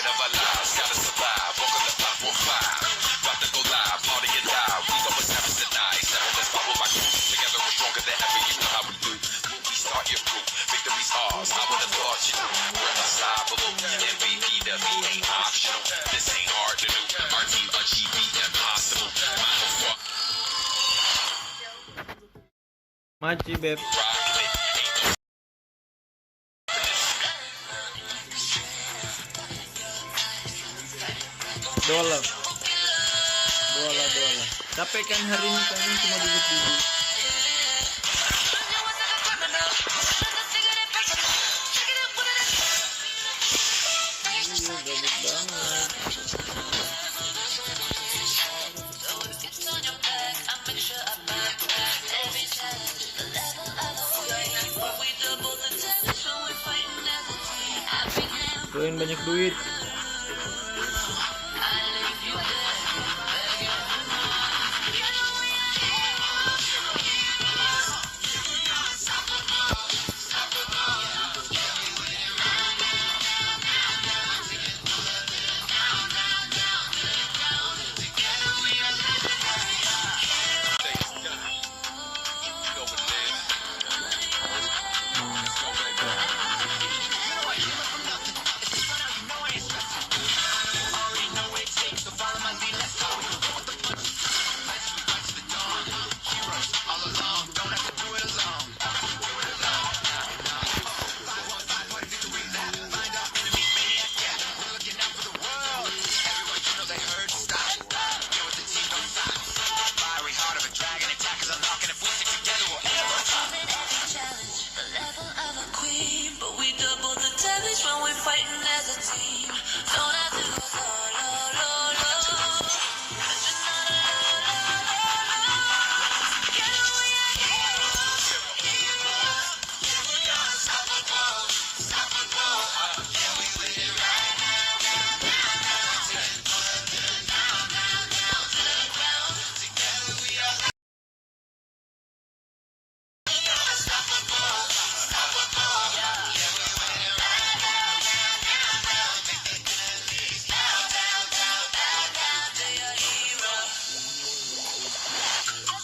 of our lives, gotta survive. Welcome to 545. About to go live, party and die. We know what's happening tonight. Seven, let's pop with my crew. Together we're stronger than ever. You know how we do. When we start your crew, victory's ours. I would've thought you knew. We're unstoppable. MVP to me ain't optional. This ain't hard to do. Our team achieve the impossible. Machi beb. Dolar. Capek kan hari ini kami cuma duduk-duduk. Keluarin banyak duit.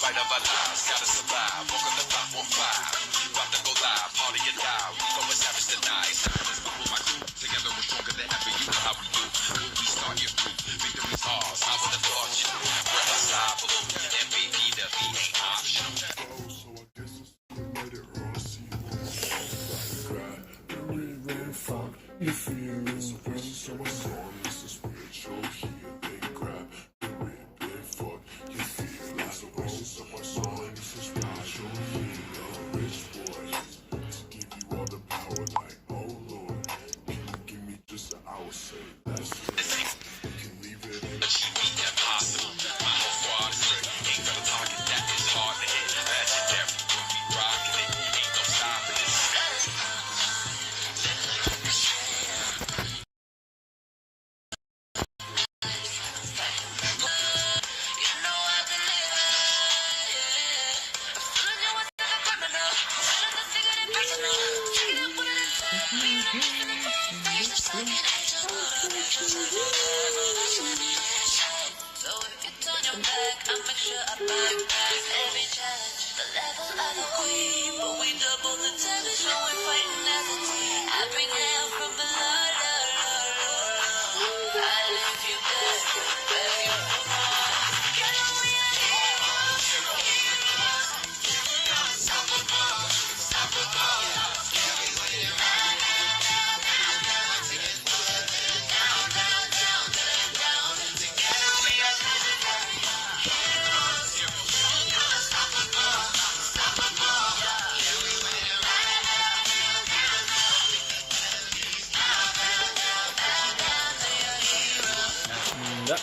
Fight of our lives, gotta survive. Welcome to 545. About to go live, party and die. We know what's happening tonight. Let's pop with my crew. Together we're stronger than ever. You know how we do. When we start your crew, victory's ours. I would've thought you knew. We're unstoppable. MVP to me ain't optional. You feel so sorry, it's a spiritual healing crap. The rip they fuck, you feel like so so much song, it's a spiritual healing rich boy. To give you all the power like, oh Lord, can you give me just an hour, say, that's it. You can leave it in the Impossible. My whole squad is straight. Ain't gonna target that, it's hard to hit. Legendary, when we rockin' it, ain't no stopping this. Enggak.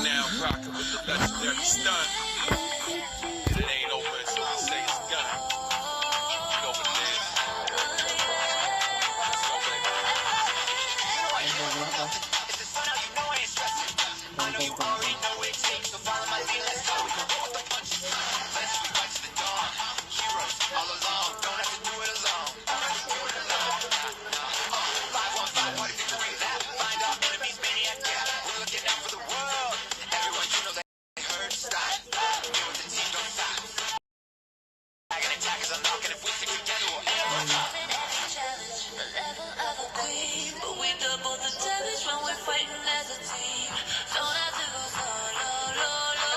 Now rocking with the legendary stunt. It ain't over until we say it's done. You know what it is. Let's go, baby. It's the sun out, you know I ain't stressing. I know you already know what it takes, so follow my lead, let's go. We can roll with the punches. Let's we rise to the dawn. Heroes all along. strong, and if we stick together, we'll challenge the level of a queen, but we double the damage when we're fighting as a team. Don't have to go solo, lo, lo,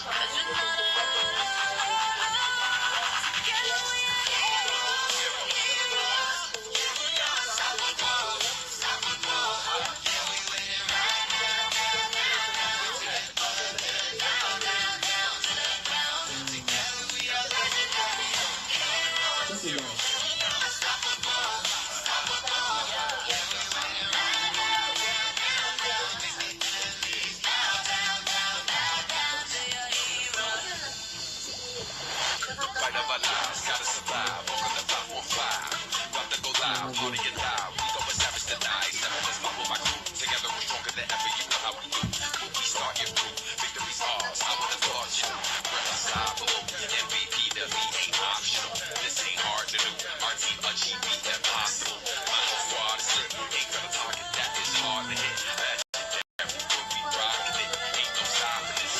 'cause you're not alone. Together we are heroes, heroes. We are unstoppable, unstoppable. Yeah, we win right now, now, now, now. Down, down, down to the ground. Together we are legendary heroes. Fight of our lives, gotta survive. Walk on the 515. About to go live, party and die. We going savage tonight. Seven, let's pop with my crew. Together we're stronger than ever. You know how we do. When we start your crew, victory's ours. I would've thought you were unstoppable. MVP to me ain't optional. This ain't hard to do. Our team achieve the impossible. My whole squad is lit. Ain't gonna target that is hard to hit. Legendary, when we rockin' it. Ain't no stopping this.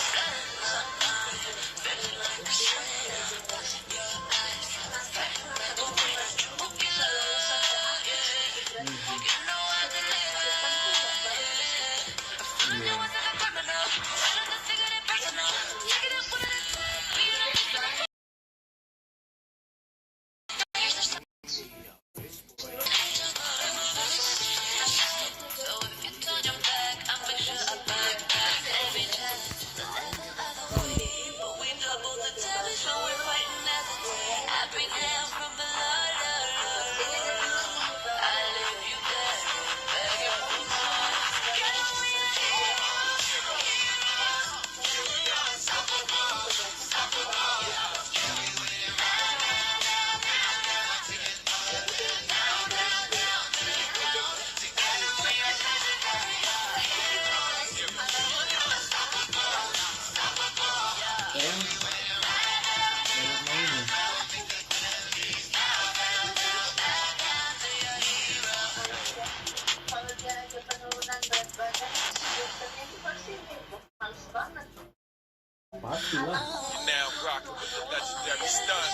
Pastilah. Now rockin' with the legendary stunt.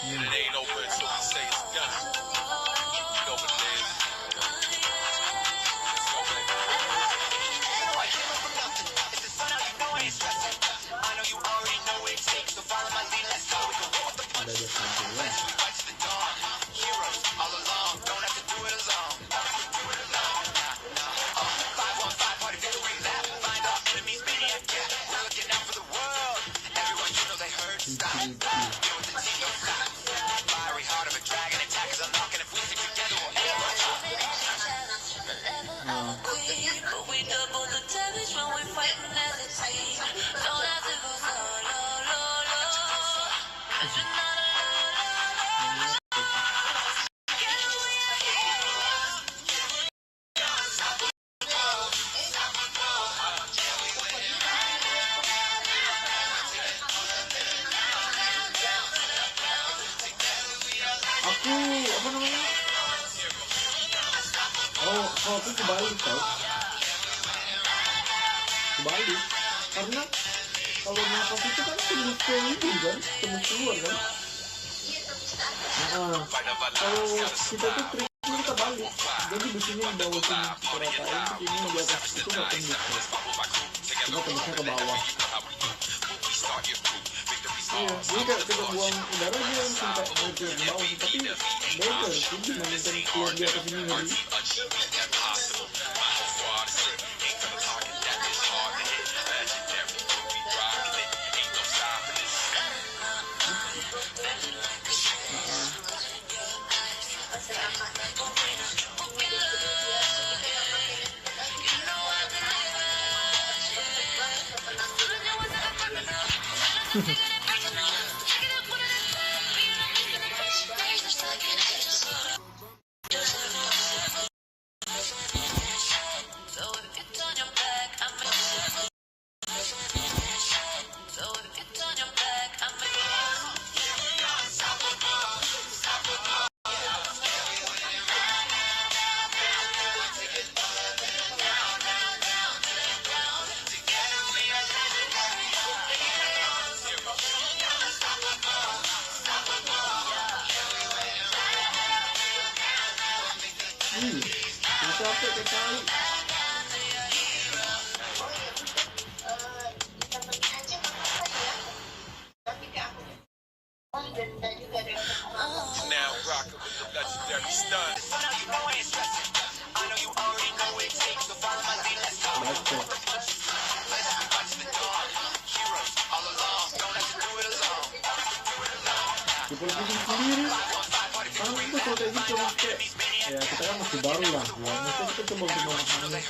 And it ain't over until we say it's done. You know what it is. Let's go, baby. Ada dia sampingnya. But we double the damage when we're fighting as a team. Don't have to go solo, lo, lo. 'Cause you're not alone. Together we are heroes. Aku apa namanya? Oh, aku kebalik tau. Kebalik. Karena kalau nafas itu kan tembus ke hidung kan, tembus keluar kan. Nah, kalau kita tuh triknya kita balik. Jadi di sini yang bawah sini keratain, ini yang di atas itu nggak tembus. Cuma tembusnya ke bawah. Iya, jadi kayak kita buang udara dia langsung kayak mau ke bawah, tapi beda sih dibandingkan keluar di atas ini lagi. capek kayak kali. Ditemenin aja nggak apa-apa ya. Tapi kayak aku denda juga deh. Now rockin' with the legendary stunt. Baca. Dipul pusing sendiri. Karena itu kalau kayak gitu kayak ya kita kan masih baru lah ya, mungkin kita coba untuk memahami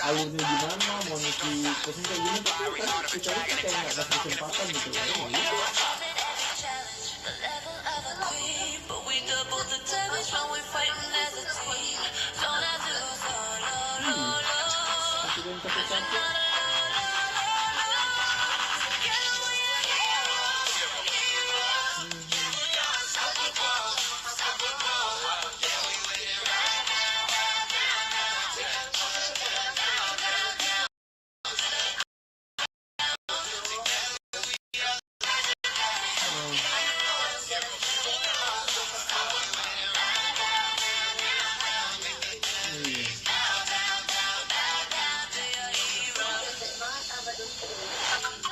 alurnya gimana, mau ngisi pusing kayak gini, tapi kan kita itu kayak nggak kasih kesempatan gitu ya. Tapi yang capek-capek.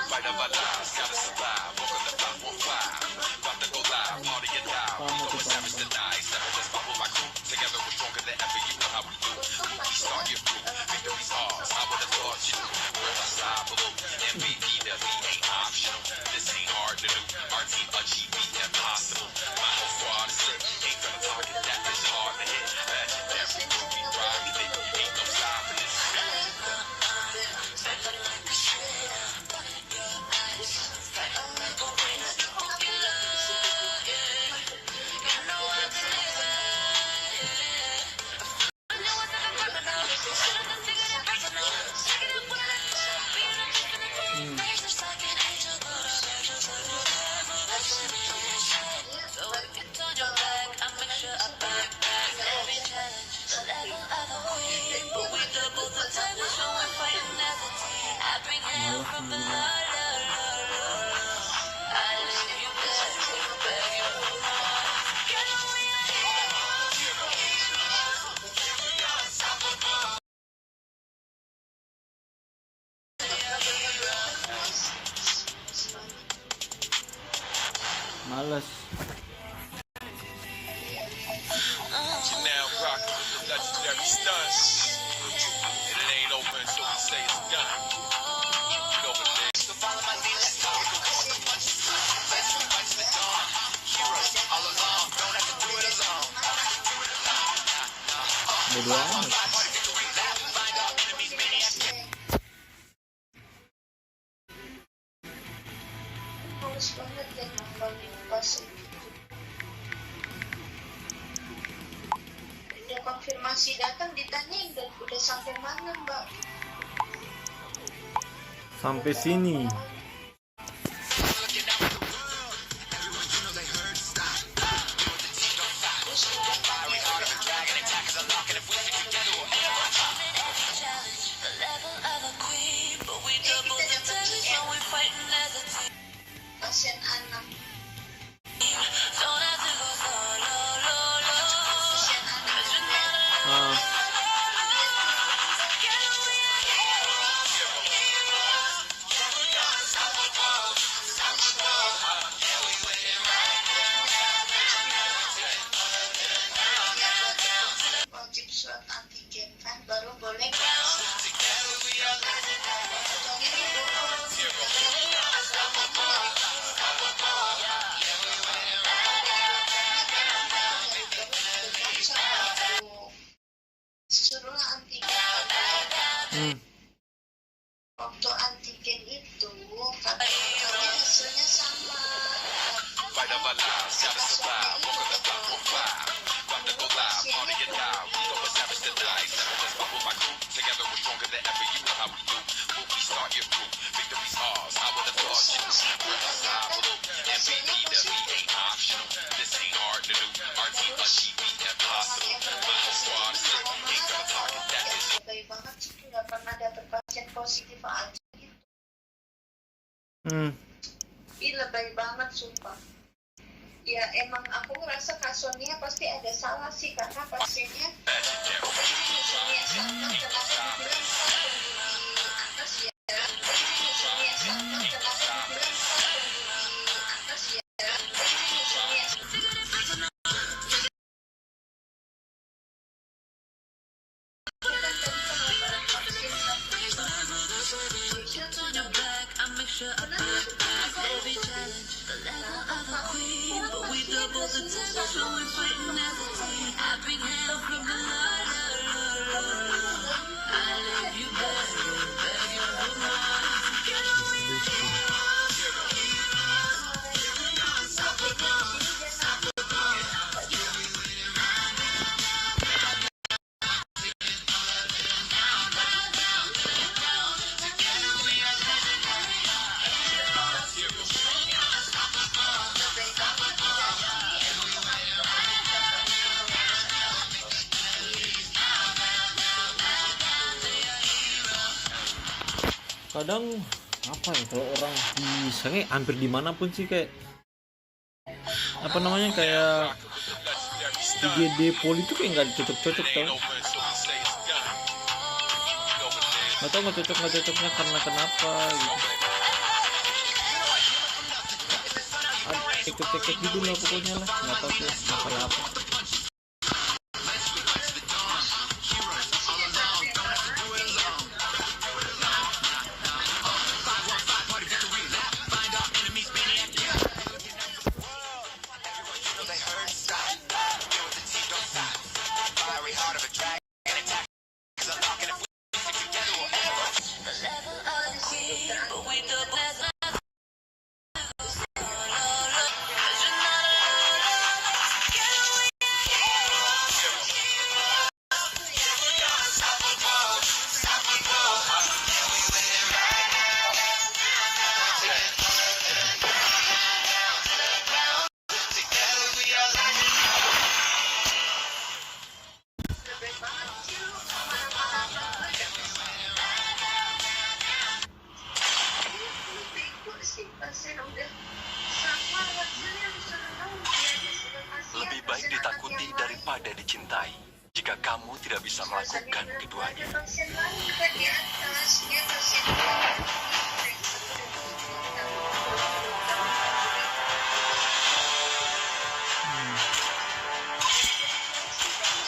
Fight of our lives, gotta survive. Walk on the platform 5. About to go live, party and die. We go as savage tonight. Seven, let's pop with my crew. Together we're stronger than ever. You know how we do. We start your crew. Victory's ours. I would have thought you. We're unstoppable. MVP, the lead ain't optional. This ain't hard to do. Our team achieve the impossible. My whole squad is lit. Ain't gonna target that. It's hard to hit. Legendary crew, we rockin' it. Ain't no stopping this. Males. Now rockin' with the legendary stunt. And it ain't over until we say it's done. You know what it is. Bodo amat. Males banget ya nontonin pas itu. Udah konfirmasi datang ditanyain udah sampai mana mbak? Sampai sini. Kasian anak. Ah, Wajib swab antigen kan baru boleh. Suruhlah antigen. Waktu antigen itu katanya hasilnya sama. Fight of our lives, gotta survive. Walk on the platform 5. About to go live, party and die. We go as savage tonight. Seven, let's pop with my crew. Together we're stronger than ever. You know how we do. When we start your crew, victory's ours. I would have thought you. We're unstoppable. MVP, the lead ain't optional. This ain't hard to do. Our team achieve the impossible. My whole squad is lit. Ain't gonna target that. It's Lebay banget sih nggak pernah dapet pasien positif aja gitu. Ih lebay banget sumpah. Ya emang aku ngerasa Kak Sonia pasti ada salah sih, karena pasiennya ini nyusunnya sama, kenapa dibilang Kak tunggu di atas ya, ini nyusunnya sama, kenapa dibilang Kak tunggu di atas ya, ini nyusunnya kadang apa ya, kalau orang bisa kayak hampir dimanapun sih, kayak apa namanya, kayak IGD poli itu kayak nggak cocok-cocok tau, nggak cocoknya karena kenapa gitu, cekcok gitu lah pokoknya lah, nggak tahu sih masalah apa. Lebih baik ditakuti daripada dicintai. Jika kamu tidak bisa melakukan keduanya.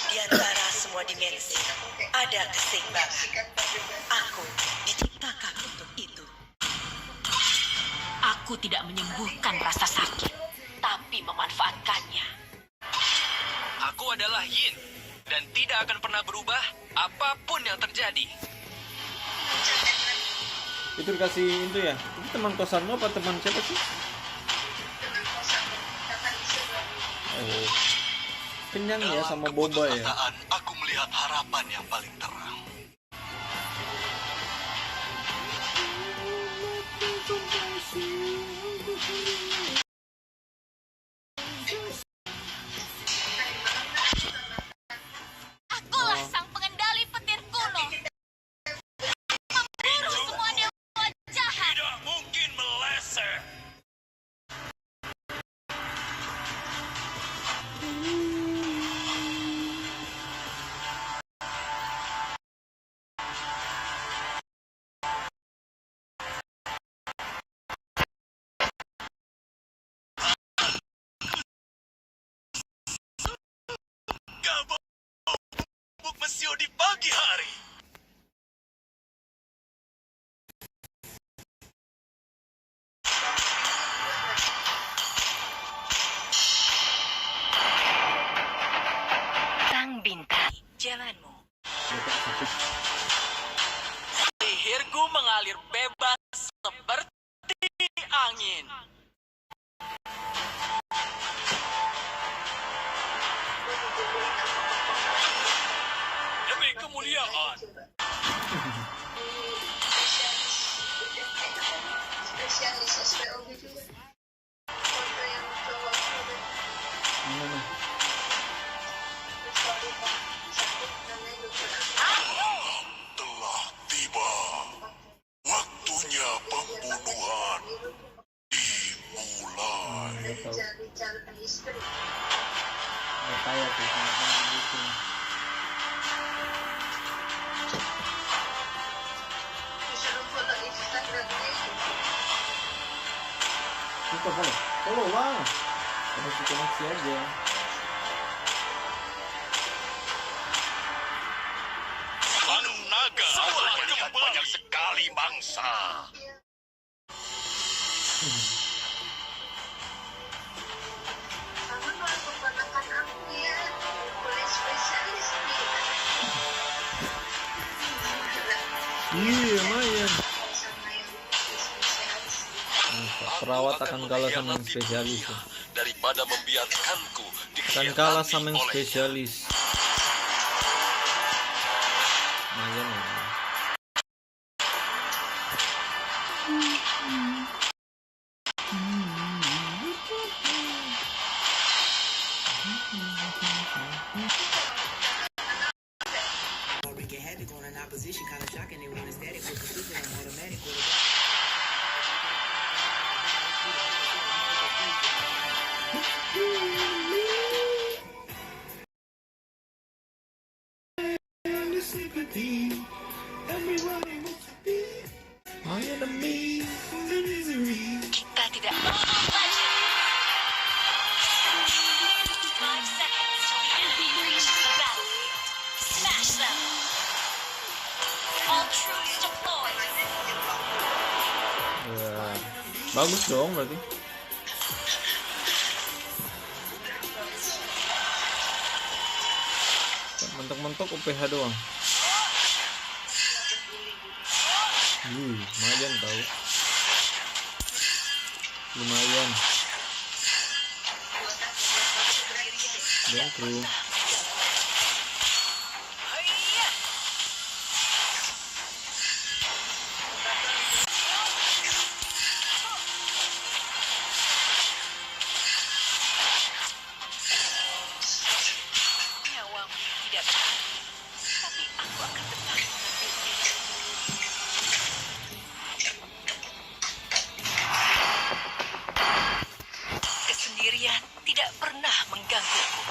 Di antara semua dimensi ada keseimbangan. Aku diciptakan untuk itu. Aku tidak menyembuhkan rasa sakit, tapi memanfaatkannya. Aku adalah Yin dan tidak akan pernah berubah apapun yang terjadi. Itu dikasih itu ya, itu teman kosanmu apa teman siapa sih? Oh, kenyang ya sama boba ya. Perkataan, aku melihat harapan yang paling terang. Akulah sang pengendali petir kuno. Memburu semua dewa jahat. Tidak mungkin meleset. Gabuk mesio di pagi hari. Sang bintang. Jalanmu. Sihirku mengalir bebas seperti angin. Demi kemuliaan. Spesialis SPOG juga. Foto yang cowok juga. Gimana? Sakit namanya dokter. Telah tiba. Waktunya pembunuhan dimulai. nggak tahu. Cari istri. Nggak tahu aku sangat banget gitu. Disuruh foto Instagramnya itu. Kita follow lah. Harus koneksi aja. Sang naga telah melihat banyak sekali mangsa. Kamu mau keponakan aku ya, boleh spesialis nih. Iya, lumayan. Sama yang spesialis. Perawat akan kalah sama yang spesialis. Daripada membiarkanku Akan kalah sama yang spesialis. Lumayan ya. Kita tidak mau lagi. 5 seconds till the enemy reaches the battlefield. Smash them. All troops deployed. Ya, bagus dong berarti. Mentok-mentok UPH doang. Lumayan tau. Lumayan. Dan kru. Nyawamu tidak berarti, tapi aku akan tetap mengambilnya. Kesendirian tidak pernah menggangguku.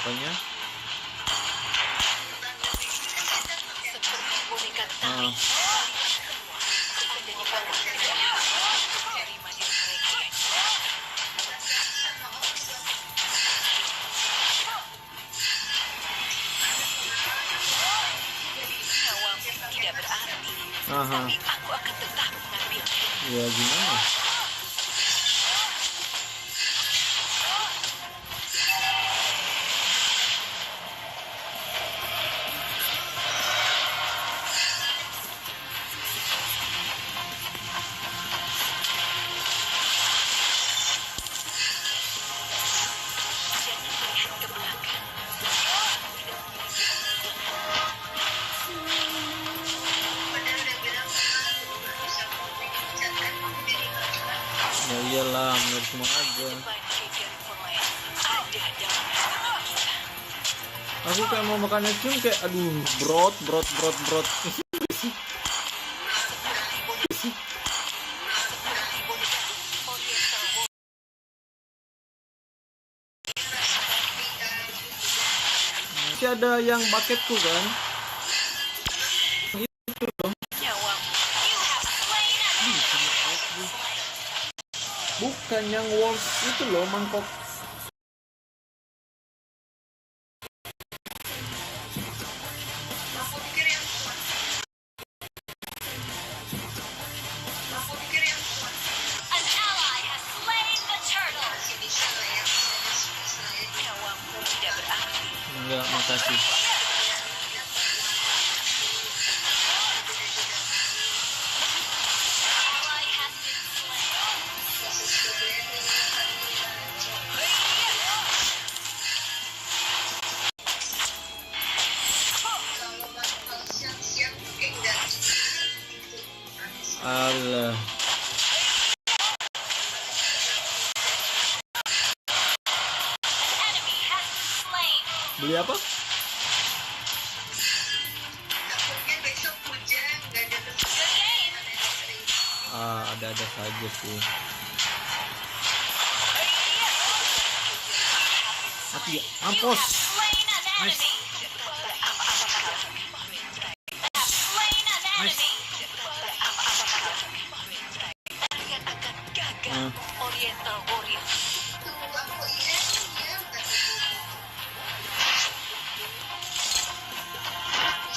Apanya? Seperti boneka tari, kalian semua menjadi bagian terima diri mereka yang nyawamu tidak berarti, Aha. tapi aku akan tetap mengambilnya. Ya gimana? Jangan melihat ke belakang. Padahal udah bilang sama bisa mengucapkan diri Ya iyalah, menurut semua aja. Banjir dari Formula ada dalam hati kita. Aku kayak mau makan es krim kayak aduh, brot. Masih ada yang bucketku kan? Nyawamu, you have slain us. Bukan yang wolf itu loh, mangkok. Aku pikir yang kuat. Aku pikir yang kuat. An ally has slain the turtle. Masih bisa lah ya. Bisa ya. Nyawamu tidak berarti. Enggak, makasih. Ally has been slain. Bisa strawberry, vanilla, coklat. Kalau siang-siang kayak enggak. Alah. Enemy has been slain. Beli apa? ada-ada saja sih. Mati ya, mampus. Nice. Nice. Oriental Warrior.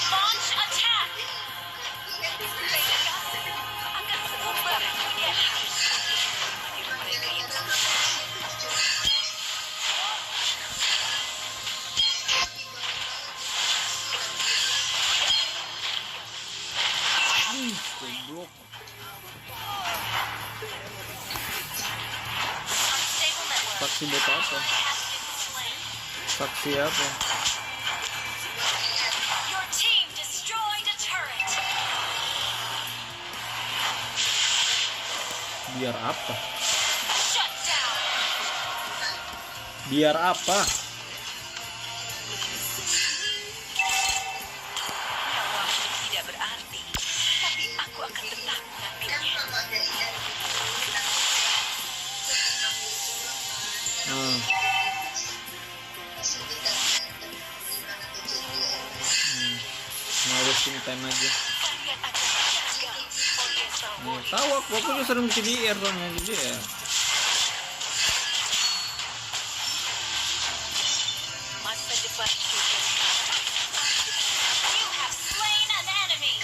Launch attack. Akan berubah dunia harus untuk mereka yang Goblok. Saksi buat apa? Saksi apa? Your team destroyed a turret. Biar apa? Shut down. Biar apa? Nyawamu tidak berarti, tapi aku akan tetap mengambilnya. Mau wasting time aja. Kalian akan gagal, Oriental Warrior. Tahu aku juga sering di CDR soalnya jadi ya. Masa depan juga. You have slain an enemy.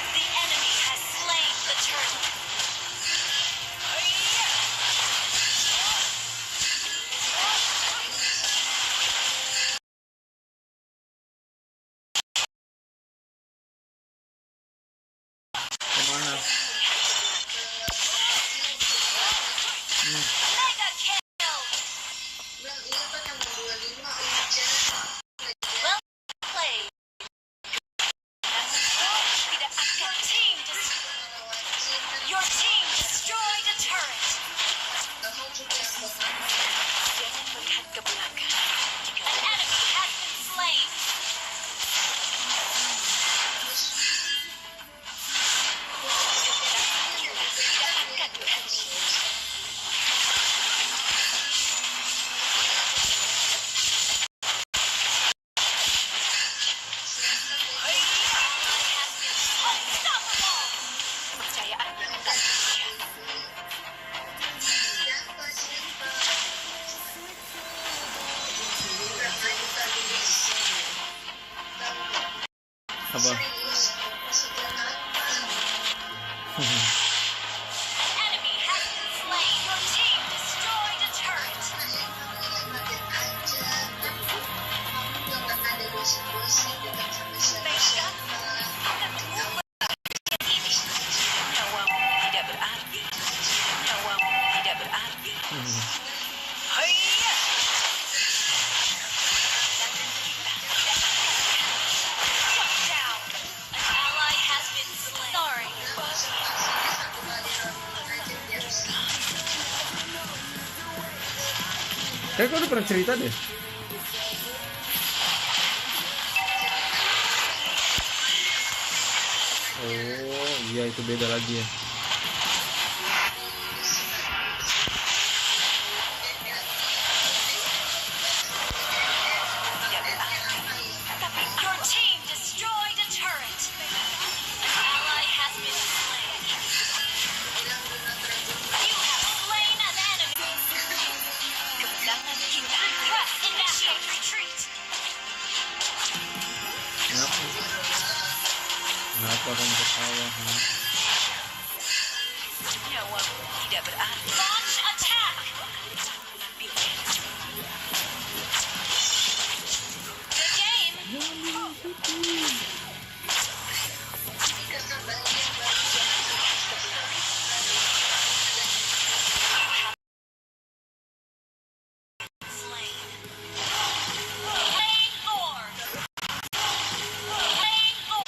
The enemy has slain the turtle. Kemana? Mega kill. Well played. Tidak akan Your team destroyed a turret. Jangan melihat ke belakang. Jika an enemy has been slain. Apa? Enemy has been slain. Your team destroyed a turret. Baiklah, akan mengubah ini. Nyawamu tidak berarti. Nyawamu tidak berarti. Hayya! Shut down. An ally has been slain. Sorry. Kayak gue udah pernah cerita deh. Oh iya itu beda lagi ya. Your team destroyed a turret. An ally has been slain. You have slain an enemy. Kemenangan kita. Request initiate retreat. Kenapa kamu ketawa? Nyawamu tidak berarti. Launch attack. The game. Slain. Lane Lord. Lane Lord.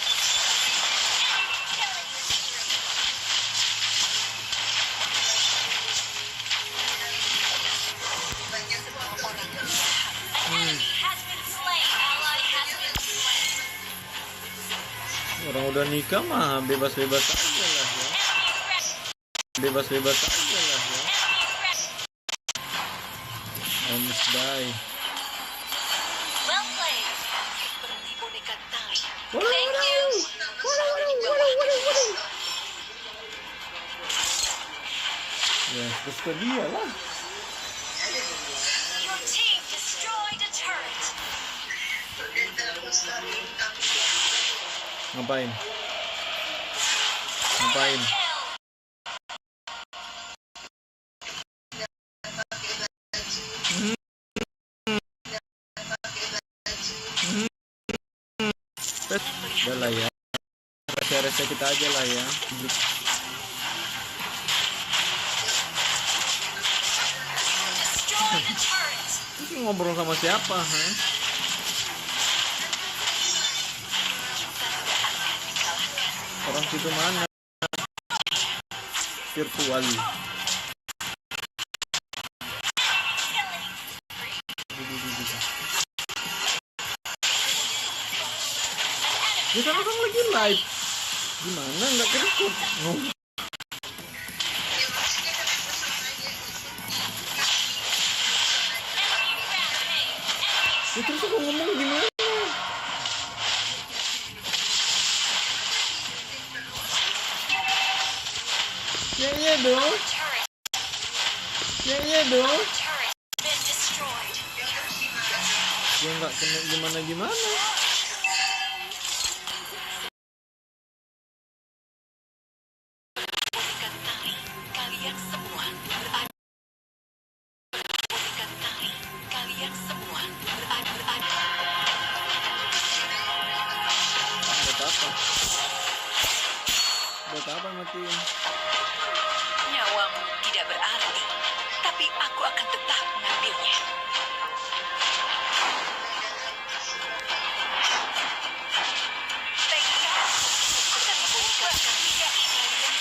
Killing spree. An enemy has been slain. Ally has been slain. Orang udah nikah mah bebas-bebas aja lah ya. Enemy ready. bebas-bebas aja lah ya. Almost die. Well played. Seperti boneka tali. Ya, terus ke dia lah. Your team destroyed a turret. Ngapain? Ngapain? Udah lah ya, rese-rese kita aja lah ya. Destroyed a turret. Ini ngobrol sama siapa? Huh? Orang situ mana? Virtual. Ya kan orang lagi live. Gimana nggak kerekod? Ya terus aku ngomong gimana? Ya iya dong. Ya iya dong. Turret been destroyed. Ya nggak kena gimana-gimana. Boneka tali. Kalian semua berada. Boneka tali. Kalian semua berada. Buat apa? Buat apa matiin? Nyawamu tidak berarti, tapi aku akan tetap mengambilnya. Baiklah, akan memberikan tiga kalian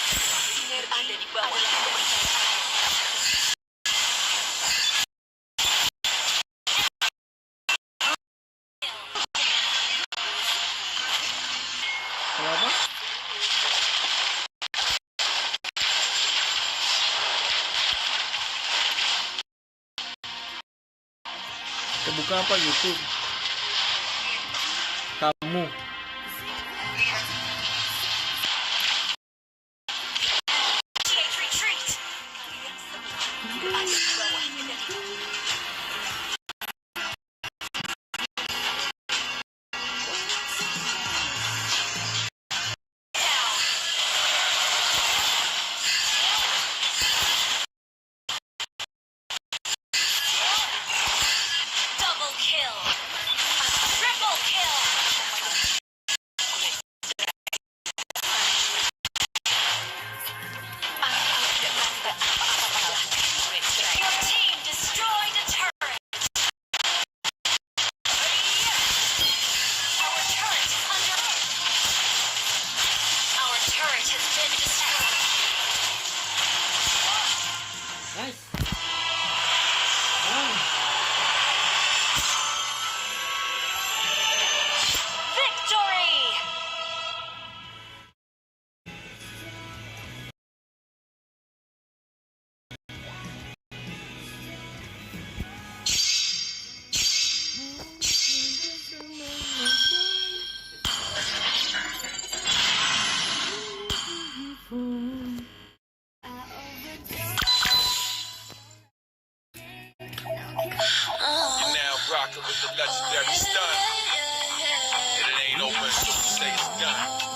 sinar ada di bawah kepercayaan. Kenapa? Kebuka apa YouTube? Kamu. Retreat. Kalian semua berada di bawah kendaliku. Double kill. A triple kill. Your team destroyed a turret. Our turret is under. Our turret has been destroyed. Nice. Victory! You're now rocking with the legendary stun. And it ain't over until we say it's done.